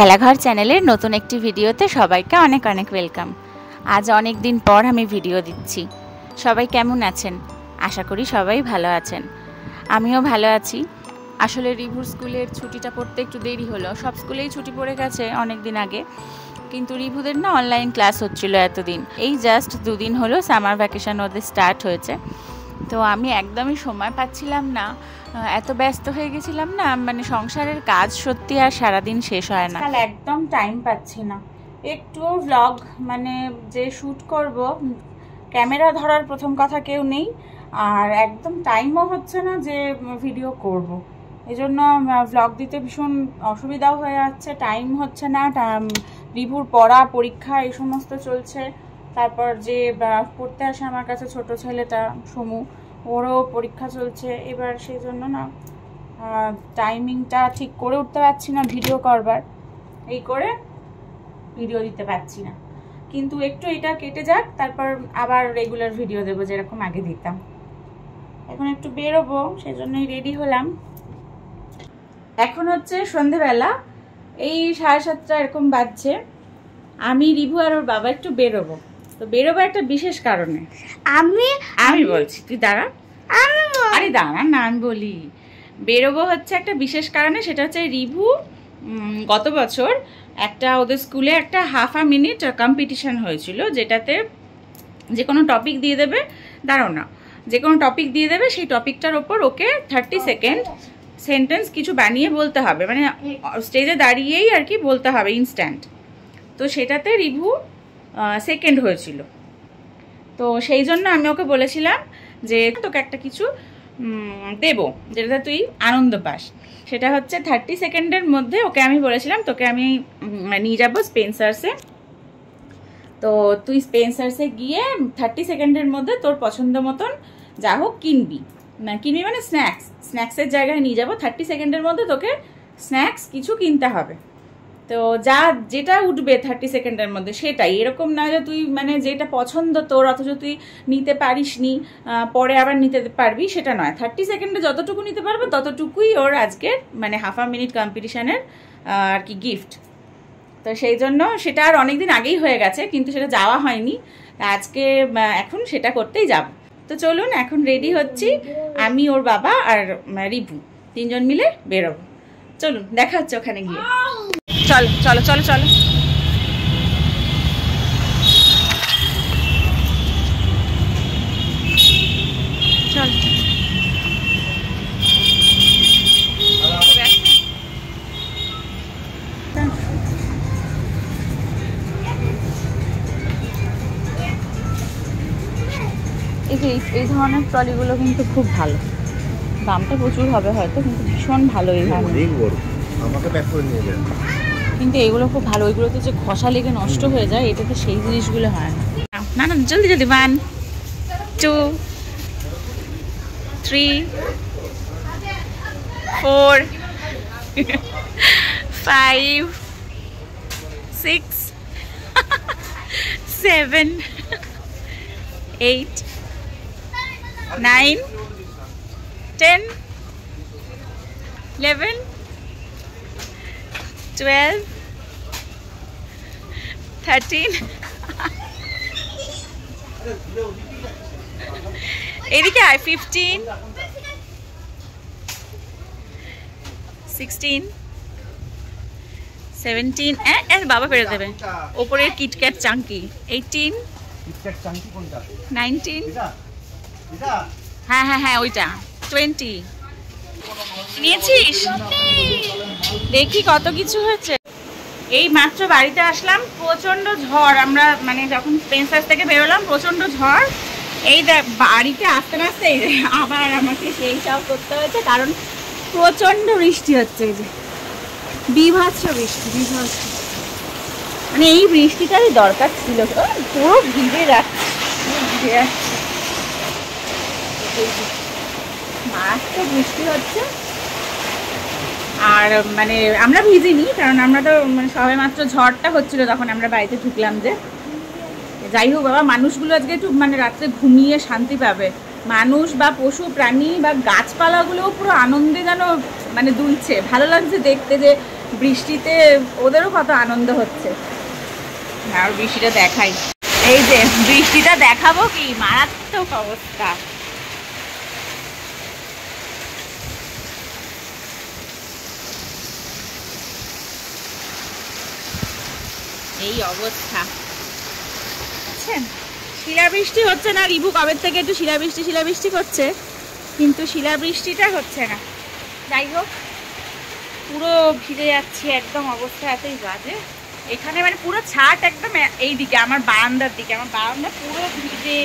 খেলাঘর চ্যানেলের নতুন একটি ভিডিওতে সবাইকে অনেক অনেক ওয়েলকাম। আজ অনেক দিন পর আমি ভিডিও দিচ্ছি। সবাই কেমন আছেন? আশা করি সবাই ভালো আছেন। আমিও ভালো আছি। আসলে রিভুর স্কুলের ছুটিটা পড়তে একটু দেরি হলো। সব স্কুলেই ছুটি পড়ে গেছে অনেক দিন আগে, কিন্তু রিভুদের না অনলাইন ক্লাস হচ্ছিল এতদিন। এই জাস্ট দুদিন হলো সামার ভ্যাকেশন ওদের স্টার্ট হয়েছে। তো আমি একদমই সময় পাচ্ছিলাম না, এত ব্যস্ত হয়ে গেছিলাম না, মানে সংসারের কাজ সত্যি আর সারাদিন শেষ হয় না। একদম টাইম পাচ্ছি না একটু ভ্লগ, মানে যে শ্যুট করব, ক্যামেরা ধরার প্রথম কথা কেউ নেই, আর একদম টাইমও হচ্ছে না যে ভিডিও করব। এই জন্য ভ্লগ দিতে ভীষণ অসুবিধাও হয়ে যাচ্ছে, টাইম হচ্ছে না। রিভুর পড়া পরীক্ষা এই সমস্ত চলছে। তারপর যে পড়তে আসে আমার কাছে ছোট ছেলেটা সমু, ওরও পরীক্ষা চলছে। এবার সেই জন্য না টাইমিংটা ঠিক করে উঠতে পারছি না ভিডিও করবার, এই করে ভিডিও দিতে পারছি না। কিন্তু একটু এটা কেটে যাক, তারপর আবার রেগুলার ভিডিও দেবো যেরকম আগে দিতাম। এখন একটু বেরোবো, সেই জন্যই রেডি হলাম। এখন হচ্ছে সন্ধেবেলা, এই 7:30 এরকম বাজছে। আমি রিভু আর ওর বাবা একটু বেরোবো। তো বেরোবো একটা বিশেষ কারণে। আমি বলছি, তুই দাঁড়া। আরে দাঁড়া না, আমি বলি। বেরোবো হচ্ছে একটা বিশেষ কারণে, সেটা হচ্ছে রিভু গত বছর একটা ওদের স্কুলে একটা হাফ আ মিনিট কম্পিটিশন হয়েছিল, যেটাতে যে কোনো টপিক দিয়ে দেবে, দাঁড়াও না, যে কোনো টপিক দিয়ে দেবে, সেই টপিকটার ওপর ওকে 30 সেকেন্ড সেন্টেন্স কিছু বানিয়ে বলতে হবে, মানে স্টেজে দাঁড়িয়েই আর কি বলতে হবে ইনস্ট্যান্ট। তো সেটাতে রিভু সেকেন্ড হয়েছিল। তো সেই জন্য আমি ওকে বলেছিলাম যে তোকে একটা কিছু দেবো যেটাতে তুই আনন্দ পাস। সেটা হচ্ছে 30 সেকেন্ডের মধ্যে ওকে আমি বলেছিলাম তোকে আমি নিয়ে যাবো স্পেন্সার্সে। তো তুই স্পেন্সার্সে গিয়ে 30 সেকেন্ডের মধ্যে তোর পছন্দ মতন যা হোক কিনবি, না কিনবি মানে স্ন্যাক্সের জায়গায় নিয়ে যাবো। 30 সেকেন্ডের মধ্যে তোকে স্ন্যাক্স কিছু কিনতে হবে। তো যেটা উঠবে 30 সেকেন্ডের মধ্যে সেটাই, এরকম না যে তুই মানে যেটা পছন্দ তোর অথচ তুই নিতে পারিস নি, পরে আবার নিতে পারবি, সেটা নয়। 30 সেকেন্ডে যতটুকু নিতে পারবে ততটুকুই ওর আজকের মানে হাফ আ মিনিট কম্পিটিশনের আর কি গিফট। তো সেই জন্য সেটা আর অনেকদিন আগেই হয়ে গেছে, কিন্তু সেটা যাওয়া হয়নি। আজকে এখন সেটা করতেই যাব। তো চলুন, এখন রেডি হচ্ছি, আমি, ওর বাবা আর রিভু তিনজন মিলে বেরোবো। চলুন, দেখা হচ্ছে ওখানে গিয়ে। চলো চলো চলো চলো। চল এই ধরনের ট্রলিগুলো কিন্তু খুব ভালো, দামটা প্রচুর হবে হয়তো, কিন্তু ভীষণ ভালো এই ধরনের। আমাকে প্যাক করে নিয়ে যান। কিন্তু এগুলো খুব ভালো, ওইগুলোতে যে ঘষা লেগে নষ্ট হয়ে যায়, এটাতে সেই জিনিসগুলো হয় না। না না, জলদি জলদি। 1 2 3 4 5 6 7 8 9 10 11 12 13 এদিকে আয়, 15 16 17 বাবা পেরে দেবে ওপরের কিটক্যাট চাঙ্কি, 18 19 হ্যাঁ হ্যাঁ হ্যাঁ ওইটা 20 নিয়েছিস। দেখি কত কিছু হয়েছে। এই মাত্র বাড়িতে আসলাম, প্রচন্ড ঝড়। আমরা মানে যখন স্পেন্সার্স থেকে বেরোলাম প্রচন্ড ঝড়। এই বাড়িতে আসতে আসতে আবার আমাকে সেই সব করতে হয়েছে, কারণ প্রচন্ড বৃষ্টি হচ্ছে। এই যে বিভৎস বৃষ্টি, বিভৎস, মানে এই বৃষ্টিটারই দরকার ছিল। পুরো ভিজে যাচ্ছে, মারাত্মক বৃষ্টি হচ্ছে। আর মানে আমরা ভিজিনি, কারণ আমরা তো মানে সবে মাত্র ঝড়টা হচ্ছিল তখন আমরা বাড়িতে ঢুকলাম। যে যাই হোক বাবা, মানুষগুলো আজকে একটু মানে রাত্রে ঘুমিয়ে শান্তি পাবে। মানুষ বা পশু প্রাণী বা গাছপালাগুলোও পুরো আনন্দে যেন মানে দুলছে, ভালো লাগছে দেখতে যে বৃষ্টিতে ওদেরও কত আনন্দ হচ্ছে। আর বৃষ্টিটা দেখাই, এই যে বৃষ্টিটা দেখাবো কি মারাত্মক অবস্থা। এই অবস্থা বুঝছেন, শিলাবৃষ্টি হচ্ছে না। রিভু কবে থেকে একটু শিলাবৃষ্টি করছে, কিন্তু শিলাবৃষ্টিটা হচ্ছে না। যাই হোক, পুরো ভিজে যাচ্ছি একদম, অবস্থা এতই বাজে এখানে, মানে পুরো ছাট একদম এই দিকে আমার বারান্দার দিকে, আমার বারান্দা পুরো ভিজে।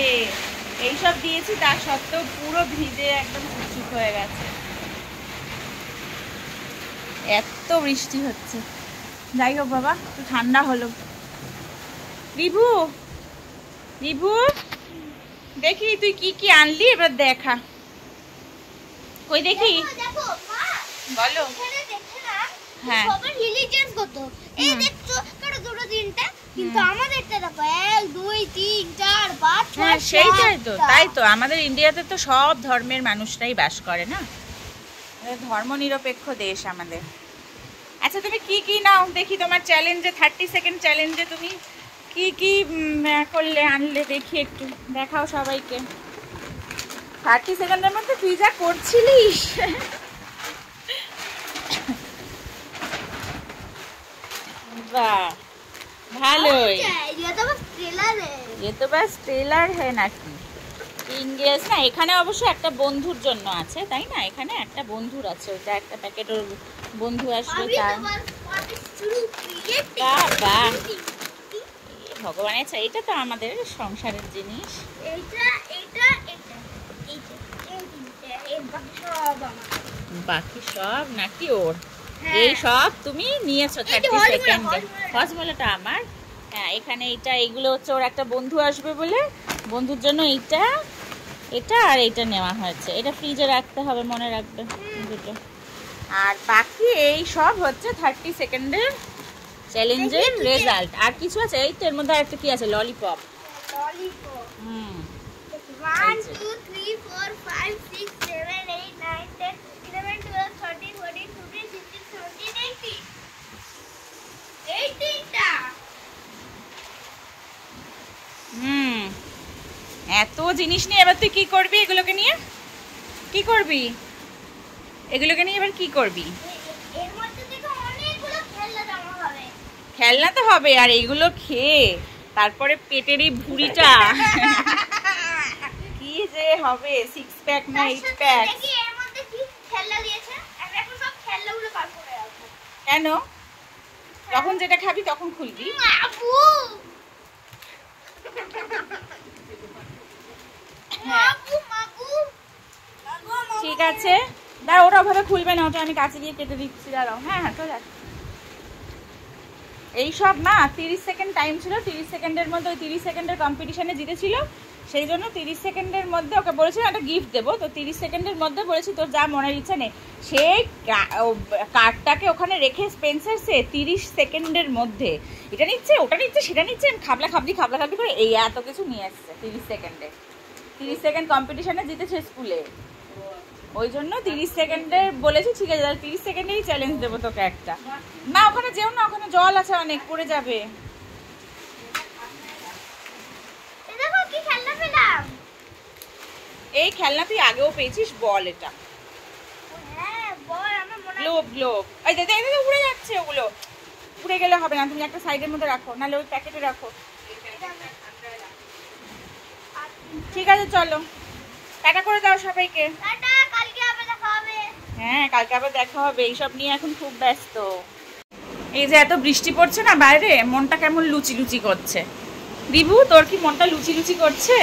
এইসব দিয়েছি তার সত্ত্বেও পুরো ভিজে একদম চুপ হয়ে গেছে, এত বৃষ্টি হচ্ছে। যাই হোক বাবা, একটু ঠান্ডা হলো। রিভু রিভু দেখি তুই কি কি আনলি, এবার দেখা, কই দেখি বলো। হ্যাঁ সেইটাই তো, তাই তো আমাদের ইন্ডিয়াতে তো সব ধর্মের মানুষরাই বাস করে না, ধর্ম নিরপেক্ষ দেশ আমাদের। আচ্ছা তুমি কি কি নাও দেখি, তোমার চ্যালেঞ্জে 30 সেকেন্ড চ্যালেঞ্জে তুমি কি কি করলে আনলে দেখি, একটু দেখাও সবাইকে। 30 সেকেন্ডের মধ্যে তুই যা করছিলিস বাহ, ভালোই। ये तो बस ट्रेलर है নাকি ইংলিশ না। এখানে অবশ্য একটা বন্ধুর জন্য আছে, তাই না? এখানে একটা বন্ধুর আছে, ওটা একটা প্যাকেট, ওর বন্ধু আসবে তার। বাবা ভগবান, আচ্ছা এটা তো আমাদের সংসারের জিনিস, বাকি সব নাকি ওর? এই সব তুমি নিয়েছো 30 সেকেন্ডে। হজমলাটা আমার। হ্যাঁ, এখানে এইটা, এইগুলো হচ্ছে ওর একটা বন্ধু আসবে বলে, বন্ধুর জন্য এইটা, এটা আর এইটা নেওয়া হয়েছে। এটা ফ্রিজে রাখতে হবে, মনে রাখবে দুটো। আর বাকি এই সব হচ্ছে 30 সেকেন্ডের চ্যালেঞ্জের রেজাল্ট। আর কিছু আছে? এই তো এর মধ্যে আরেকটা কি আছে? ললিপপ। হুম, 1 2 3 4 5 6 7 8 9 10 11 12 13 14 15 16 17 18 18টা। এত জিনিস নিয়ে এবার তুই কি করবি? এগুলোকে নিয়ে কি করবি? এগুলোকে নিয়ে এবার কি করবি? এর মধ্যে থেকে অনেকগুলো খেলনা জমা হবে। খেলনা তো হবে, আর এইগুলো খেয়ে তারপরে পেটের এই ভুঁড়িটা কি যে হবে, 6 প্যাক না 8 প্যাক। দেখি এর মধ্যে কি খেলনা দিয়েছে, আমি এখন সব খেলনাগুলো বার করে রাখবো। কেন? যখন যেটা খাবি তখন খুলবি। আপু ঠিক আছে, দাঁড়া, ওটা ওভাবে খুলবে না, ওটা আমি কাছে গিয়ে কেটে দিচ্ছি, দাঁড়াও। হ্যাঁ হ্যাঁ চলে আস। এইসব না 30 সেকেন্ড টাইম ছিল, 30 সেকেন্ডের মধ্যে ওই 30 সেকেন্ডের কম্পিটিশনে জিতেছিল, সেই জন্য 30 সেকেন্ডের মধ্যে ওকে বলেছিলাম একটা গিফট দেবো। তো 30 সেকেন্ডের মধ্যে বলেছি তোর যা মনের ইচ্ছা নেই, সেই কার্ডটাকে ওখানে রেখে স্পেন্সার্সে 30 সেকেন্ডের মধ্যে এটা নিচ্ছে, ওটা নিচ্ছে, সেটা নিচ্ছে, খাবলা খাবলি করে এই এত কিছু নিয়ে আসছে 30 সেকেন্ডে। 30 সেকেন্ড কম্পিটিশনে জিতেছে স্কুলে, ওই জন্য 30 সেকেন্ডের বলেছি। ঠিক আছে, তাহলে 30 সেকেন্ডেই চ্যালেঞ্জ দেবো তোকে একটা। না ওখানে যেও না, ওখানে জল আছে অনেক, পড়ে যাবে। এই খেলনা তুই আগেও পেয়েছিস, বল এটা। গ্লোব গ্লোব, এই দাদা উড়ে যাচ্ছে, ওগুলো উড়ে গেলে হবে না, তুমি একটা সাইডের মধ্যে রাখো, নাহলে ওই প্যাকেটে রাখো। ঠিক আছে চলো, টাটা করে দাও সবাইকে। হ্যাঁ কালকে আবার দেখা হবে। এইসব নিয়ে এখন খুব ব্যস্ত। এই যে এত বৃষ্টি পড়ছে না বাইরে, মনটা কেমন লুচি লুচি করছে। রিভু তোর কি মনটা লুচি লুচি করছে?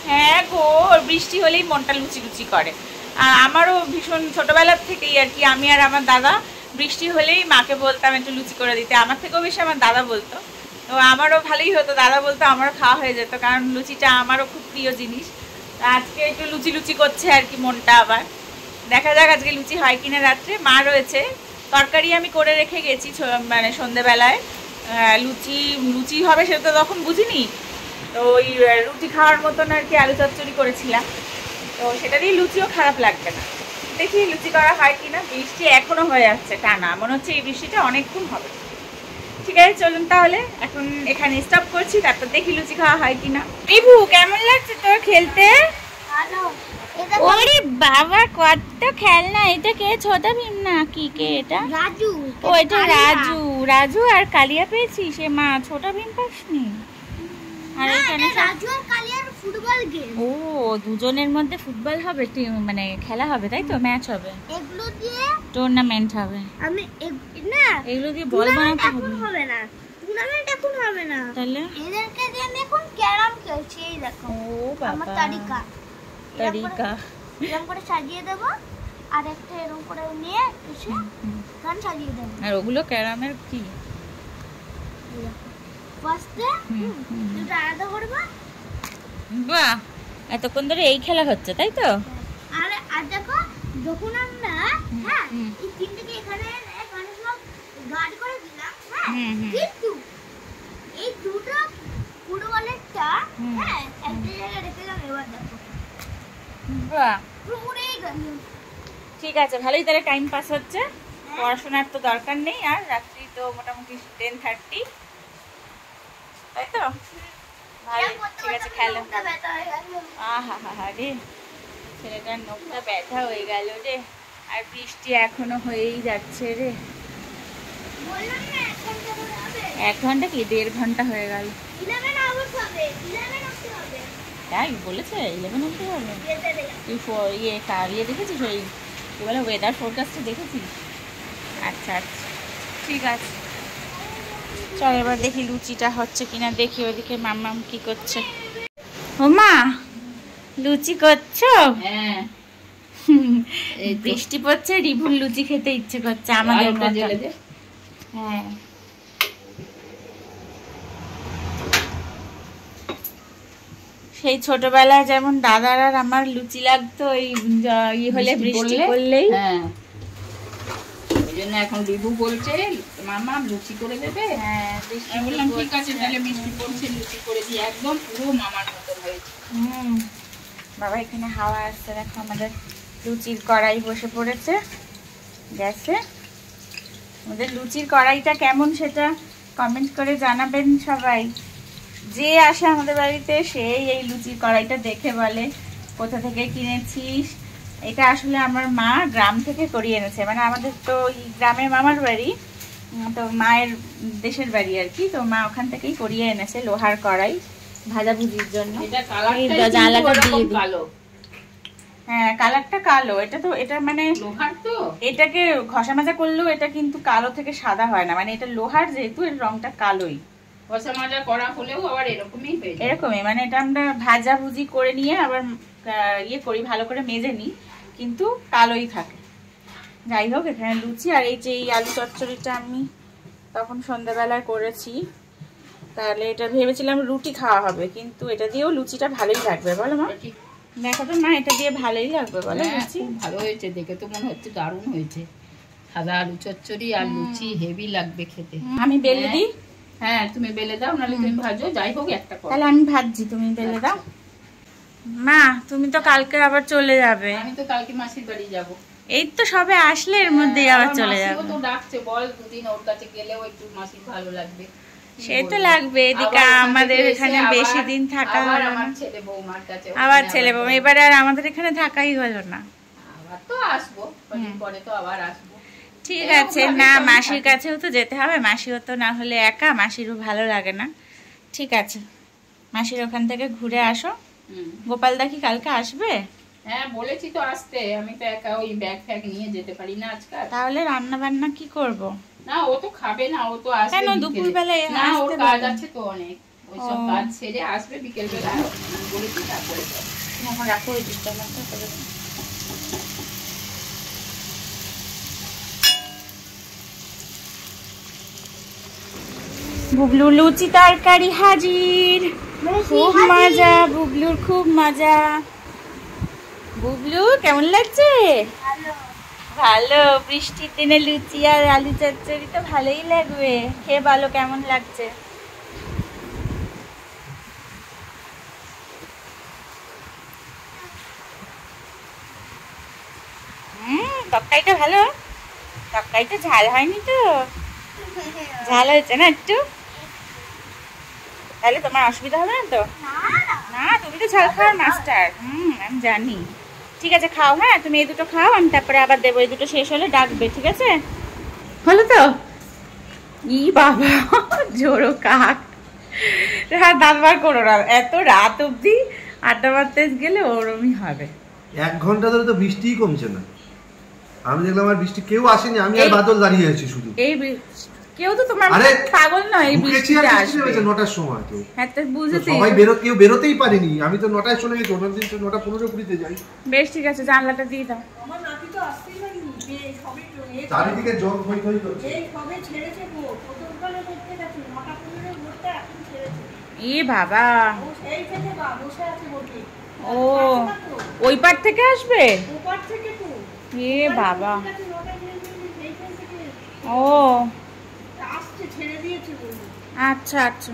হ্যাঁ গো, বৃষ্টি হলেই মনটা লুচি লুচি করে। আর আমারও ভীষণ ছোটবেলার থেকেই আর কি, আমি আর আমার দাদা বৃষ্টি হলেই মাকে বলতাম একটু লুচি করে দিতে। আমার থেকেও বেশি আমার দাদা বলতো, তো আমারও ভালোই হতো, দাদা বলতো, আমারও খাওয়া হয়ে যেত, কারণ লুচিটা আমারও খুব প্রিয় জিনিস। আজকে একটু লুচি লুচি করছে আর কি মনটা। আবার দেখা যাক আজকে লুচি হয় কিনা রাত্রে। মা রয়েছে, তরকারি আমি করে রেখে গেছি, মানে সন্ধেবেলায় লুচি লুচি হবে সেটা তো তখন বুঝিনি। তো ওই রুটি খাওয়ার মতন আর কি আলু চচ্চড়ি করেছিলাম, তো সেটা দিয়ে লুচিও খারাপ লাগবে না। দেখি লুচি করা হয় কিনা। বৃষ্টি এখনো হয়ে যাচ্ছে টানা, মনে হচ্ছে এই বৃষ্টিটা অনেকক্ষণ হবে। ঠিক আছে চলুন তাহলে এখন এখানে স্টপ করছি, তারপর দেখি লুচি খাওয়া হয় কিনা। বিভু কেমন লাগছে তোর খেলতে? ওরে বাবা কত খেলনা! এটা কে? ছোটা ভীম না কি কে এটা? রাজু। ও এটা রাজু। রাজু আর কালিয়া পেয়েছিস? সে মা ছোটা ভীম পাসনি? আর এখানে রাজু আর কালিয়ার ফুটবল গেম। ও দুজনের মধ্যে ফুটবল হবে, মানে খেলা হবে তাই তো? ম্যাচ হবে, এগুলো দিয়ে টুর্নামেন্ট হবে। আমি না এগুলো দিয়ে বল বানাতে হবে না, টুর্নামেন্ট এখন হবে না। তাহলে এদেরকে দিয়ে আমি এখন ক্যারাম খেলছি। এই দেখো ও বাবা আমার তারিকা এরকম করে সাজিয়ে দেব, আর একটা এরকম করে নিয়ে এসে গান সাজিয়ে দেব। আর ওগুলো ক্যারামের কি ফার্স্টে দুটো আলাদা করব। বাহ, এতক্ষণ ধরে এই খেলা হচ্ছে তাই তো? আর দেখো যখন আমরা এই তিনটাকে এখানে সব গার্ড করে দিলাম, কিন্তু এই দুটো ফুটবলেরটা একটা জায়গায় রেখে দিলাম। এবার দেখো বাহ পুরো গেল। ঠিক আছে, ভালোই তাহলে টাইম পাস হচ্ছে। পড়াশোনার তো দরকার নেই আর, রাত্রি তো মোটামুটি 10:30 তাই তো? ভালো, ঠিক আছে খেলো। আহা হা হা রে, ছেলেটার নখটা ব্যথা হয়ে গেল রে। আর বৃষ্টি এখনো হয়েই যাচ্ছে রে। 1 ঘন্টা কি 1.5 ঘন্টা হয়ে গেল। তাই বলেছে 11 অবধি হবে? তুই দেখেছিস? ওই কি বলে ওয়েদার ফোরকাস্টে দেখেছিস? আচ্ছা আচ্ছা ঠিক আছে চল এবার দেখি লুচিটা হচ্ছে কিনা, দেখি ওদিকে মাম্মাম কি করছে। ও মা লুচি করছো? হ্যাঁ বৃষ্টি পড়ছে, রিভুর লুচি খেতে ইচ্ছে করছে আমাদের মতো। হ্যাঁ সেই ছোটবেলায় যেমন দাদার আর আমার লুচি লাগতো এই হলে বৃষ্টি পড়লেই। হ্যাঁ ওই জন্য এখন রিভু বলছে মামা লুচি করে দেবে। হ্যাঁ বৃষ্টি বললাম ঠিক আছে তাহলে বৃষ্টি পড়ছে লুচি করে দিই, একদম পুরো মামার মতো হয়েছে। বাবা এখানে হাওয়া আসছে, দেখো আমাদের লুচির কড়াই বসে পড়েছে গ্যাসে। আমাদের লুচির কড়াইটা কেমন সেটা কমেন্ট করে জানাবেন সবাই। যে আসে আমাদের বাড়িতে সেই এই লুচির কড়াইটা দেখে বলে কোথা থেকে কিনেছিস। এটা আসলে আমার মা গ্রাম থেকে করিয়ে এনেছে, মানে আমাদের তো গ্রামে মামার বাড়ি, তো মায়ের দেশের বাড়ি আর কি, তো মা ওখান থেকেই করিয়ে এনেছে লোহার কড়াই ভাজাভুজির জন্য। হ্যাঁ কালারটা কালো, এটা তো এটা মানে লোহার, তো এটাকে ঘষা মাজা করলেও এটা কিন্তু কালো থেকে সাদা হয় না, মানে এটা লোহার যেহেতু এর রংটা কালোই। ঘষা মাজা করা হলেও আবার এরকমই হয়ে যায়। এরকমই মানে এটা আমরা ভাজাভুজি করে নিয়ে আবার ইয়ে করি, ভালো করে মেজে নিই, কিন্তু কালোই থাকে। যাই হোক এখানে লুচি আর এই যে এই আলু চচ্চড়িটা আমি তখন সন্ধ্যাবেলায় করেছি, তাহলে এটা ভেবেছিলাম রুটি খাওয়া হবে, কিন্তু এটা দিয়েও লুচিটা ভালোই লাগবে বলো মা? দেখো তো মা এটা দিয়ে ভালোই লাগবে বলো? লুচি ভালো হয়েছে, দেখে তো মনে হচ্ছে দারুণ হয়েছে। সাদা আলু চচ্চড়ি আর লুচি হেভি লাগবে খেতে। আমি বেলে দিই? হ্যাঁ তুমি বেলে দাও, নাহলে তুমি ভাজো, যাই হোক একটা করো। তাহলে আমি ভাজছি, তুমি বেলে দাও। মা তুমি তো কালকে আবার চলে যাবে। আমি তো কালকে মাসির বাড়ি যাব। এই তো সবে আসলে এর মধ্যেই আবার চলে যাবে। মাসিও তো ডাকছে, বল দুদিন ওর কাছে গেলেও একটু মাসির ভালো লাগবে। সে তো লাগবে, এদিকে আমাদের এখানে বেশি দিন থাকা হলো না। আমার ছেলে বৌমার কাছে, আবার ছেলে বৌমা, এবারে আর আমাদের এখানে থাকাই হলো না। আবার তো আসবো, কদিন পরে তো আবার আসবো। ঠিক আছে, না মাসির কাছেও তো যেতে হবে, মাসিও তো না হলে একা, মাসিরও ভালো লাগে না। ঠিক আছে মাসির ওখান থেকে ঘুরে আসো। গোপালদা কি কালকে আসবে? হ্যাঁ বলেছি তো আসতে, আমি তো একা ওই ব্যাগ ফ্যাগ নিয়ে যেতে পারি না আজকাল। তাহলে রান্না বান্না কি করব? না ও তো খাবে না, ও তো আসবে কেন দুপুরবেলায়? না ওর কাজ আছে তো অনেক, ওই সব কাজ সেরে আসবে বিকেল বেলা। বলেছি তারপরে এখন রাখো ওই দিকটা মতো করে। বুবলু লুচি তরকারি হাজির। খুব মজা বুবলুর, খুব মজা। বুবলু কেমন লাগছে? ভালো, বৃষ্টির দিনে লুচি আর আলু চচ্চড়ি তো ভালোই লাগবে। খেয়ে বলো কেমন লাগছে। তরকারিটা ভালো? তরকারিটা ঝাল হয়নি তো? ঝাল হয়েছে না একটু? তাহলে তোমার অসুবিধা হবে না তো? না, তুমি তো ঝাল খাওয়ার মাস্টার। আমি জানি। ঠিক আছে, খাও। হ্যাঁ, তুমি এই দুটো খাও, আমি তারপরে আবার দেবো। এই দুটো শেষ হলে ডাকবে, ঠিক আছে? হলো তো? ই বাবা, জোরো কাক। হ্যাঁ, দাঁত বার করো না, এত রাত অব্দি আড্ডা মারতে গেলে ওরমই হবে। 1 ঘন্টা ধরে তো বৃষ্টিই কমছে না। আমি দেখলাম আর বৃষ্টি কেউ আসেনি, আমি আর বাদল দাঁড়িয়ে আছি শুধু। এই কেউ তো তোমার পাগল নয়, এই বৃষ্টিতে আসবে 9টার সময় তো। হ্যাঁ, তো বুঝেছি। সবাই কেউ বেরোতেই পারেনি, আমি তো 9টায় চলে গেছি, অন্য দিন 9:15 যাই। বেশ, ঠিক আছে, জানলাটা দিয়ে দাও। আমার নাতি তো আসতেই পারেনি, যে সবে চারিদিকে জল হই হই করছে। এই সবে ছেড়েছে গো, প্রথমকালে করতে গেছে 9:15 ভোরটা এখন ছেড়েছে। এ বাবা, ও সেই থেকে বসে আছে বলতে। ও ওই পার থেকে আসবে? ওপার থেকে তো। এ বাবা, ও আসছে, ছেড়ে দিয়েছে বলতে। আচ্ছা আচ্ছা,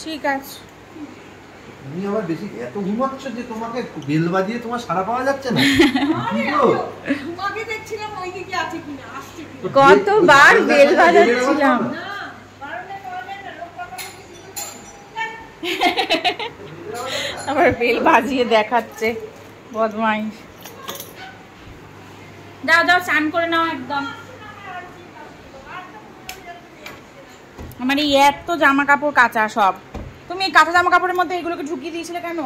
ঠিক আছে। তুমি আবার বেশি এত ঘুমাচ্ছ যে তোমাকে বেল বাজিয়ে তোমার সাড়া পাওয়া যাচ্ছে না। তোমাকে দেখছিলাম ওই দিকে আছে কিনা, আসছে কিনা। কতবার বেল বাজাচ্ছিলাম। না, কারণে পাওয়া যায় না, লোক পাকানো আবার বেল বাজিয়ে দেখাচ্ছে, বদমাইশ। দাও দাও, স্নান করে নাও একদম। আমার এই এত জামা কাপড় কাঁচা সব, তুমি এই কাঁচা জামা কাপড়ের মধ্যে এগুলোকে ঢুকিয়ে দিয়েছিলে কেন?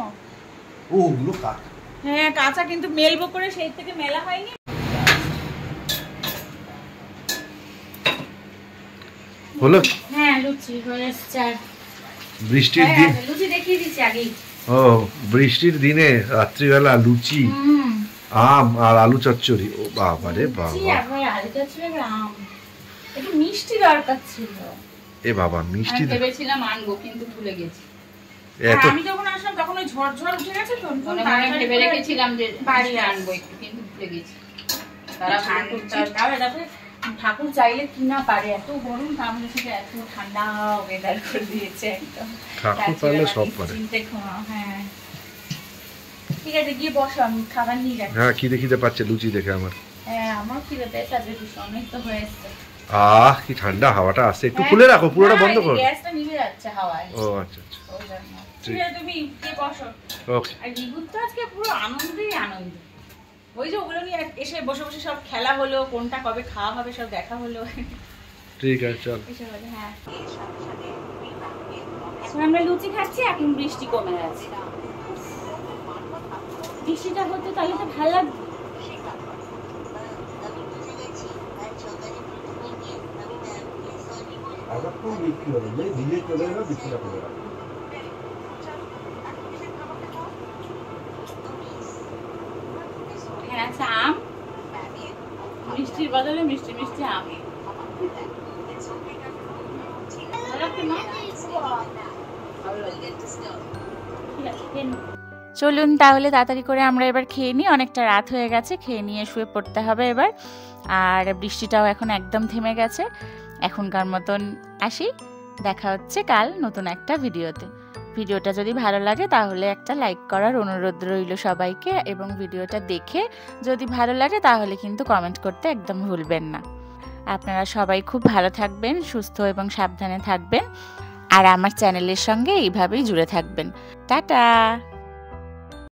ও ওগুলো কাট। হ্যাঁ, কাঁচা, কিন্তু মেলবো করে সেই থেকে মেলা হয়নি। হলো? হ্যাঁ, লুচি হয়ে এসছে। আর বৃষ্টির দিন, লুচি দেখিয়ে দিচ্ছি আগেই। ও বৃষ্টির দিনে রাত্রিবেলা লুচি, আম আর আলু চচ্চড়ি। ও বাবা রে বাবা, আলু চচ্চড়ি আর আম, একটু মিষ্টি দরকার ছিল। এ বাবা, মিষ্টি ভেবেছিলাম আনবো, কিন্তু ভুলে গেছি। এত আমি যখন আসলাম তখন ওই ঝড় উঠে গেছে তো, মনে মনে ভেবে রেখেছিলাম যে বাড়ি আনবো একটু, কিন্তু ভুলে গেছি। ঠাকুর চাইলে কি না পারে, এত গরম, তার থেকে এত ঠান্ডা ওয়েদার করে দিয়েছে একদম। ঠাকুর পারলে সব পারে। হ্যাঁ, ঠিক আছে, গিয়ে বসো, আমি খাবার নিয়ে যাচ্ছি। হ্যাঁ, খিদে খিদে পাচ্ছে লুচি দেখে আমার। হ্যাঁ, আমার খিদে পেয়েছে, আজকে অনেক তো হয়ে এসছে। কি ঠান্ডা হাওয়াটা আসছে, একটু খুলে রাখো, পুরোটা বন্ধ করো। গ্যাসটা নিভে যাচ্ছে হাওয়ায়। ও আচ্ছা আচ্ছা, ওই জন্য। ঠিক আছে, তুমি গিয়ে বসো। ওকে। আর রিগুর তো আজকে পুরো আনন্দেই আনন্দ। ওই যে ওগুলো নিয়ে এসে বসে বসে সব খেলা হলো, কোনটা কবে খাওয়া হবে সব দেখা হলো। ঠিক আছে, চল। হ্যাঁ, এখন আমরা লুচি খাচ্ছি, এখন বৃষ্টি কমে গেছে। বৃষ্টিটা হতো তাহলে তো ভালো লাগতো। এখানে আছে আম, মিষ্টির বদলে মিষ্টি মিষ্টি আম। চলুন তাহলে তাড়াতাড়ি করে আমরা এবার খেয়ে নিই, অনেকটা রাত হয়ে গেছে, খেয়ে নিয়ে শুয়ে পড়তে হবে এবার। আর বৃষ্টিটাও এখন একদম থেমে গেছে। এখনকার মতন আসি, দেখা হচ্ছে কাল নতুন একটা ভিডিওতে। ভিডিওটা যদি ভালো লাগে তাহলে একটা লাইক করার অনুরোধ রইল সবাইকে, এবং ভিডিওটা দেখে যদি ভালো লাগে তাহলে কিন্তু কমেন্ট করতে একদম ভুলবেন না। আপনারা সবাই খুব ভালো থাকবেন, সুস্থ এবং সাবধানে থাকবেন, আর আমার চ্যানেলের সঙ্গে এইভাবেই জুড়ে থাকবেন। টাটা।